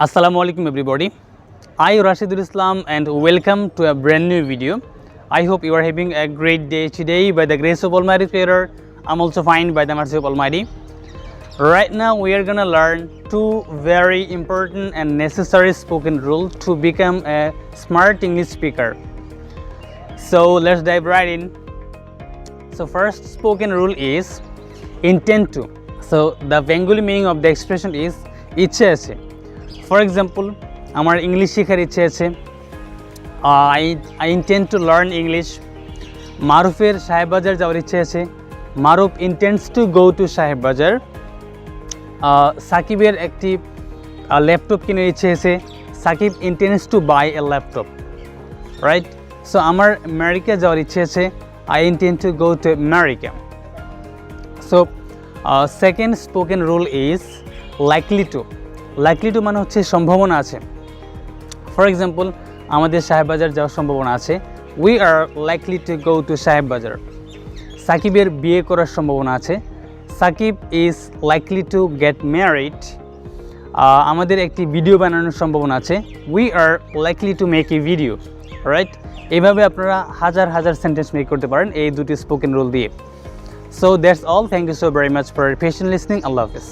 Assalamualaikum everybody. I Rashidul Islam and welcome to a brand new video. I hope you are having a great day today by the grace of Almighty Creator. I'm also fine by the mercy of Almighty. Right now we are gonna learn two very important and necessary spoken rules to become a smart English speaker. So let's dive right in. So first spoken rule is intend to. So the Bengali meaning of the expression is ইচ্ছে আছে. For example, আমার English শেখার ইচ্ছে আছে. I intend to learn English. মারুফের Sahebbazar যাওয়ার ইচ্ছে আছে. মারুফ intends to go to Sahebbazar. সাকিবের একটি ল্যাপটপ কেনার ইচ্ছে আছে. Sakib intends to buy a laptop. Right? So আমার আমেরিকা যাওয়ার ইচ্ছে আছে. I intend to go to America. So second spoken rule is likely to. Likely to মানে হচ্ছে সম্ভাবনা আছে. ফর এক্সাম্পল, আমাদের সাহেববাজার যাওয়ার সম্ভাবনা আছে. We are likely to go to Sahebbazar. সাকিবের বিয়ে করার সম্ভাবনা আছে. Sakib is likely to get married. আমাদের একটি ভিডিও বানানোর সম্ভাবনা আছে. We are likely to make a video. Right? এইভাবে আপনারা হাজার হাজার সেন্টেন্স মেক করতে পারেন এই দুটি স্পোকেন রুল দিয়ে. So that's all. Thank you so very much for patient listening. আল্লাহ হাফেজ.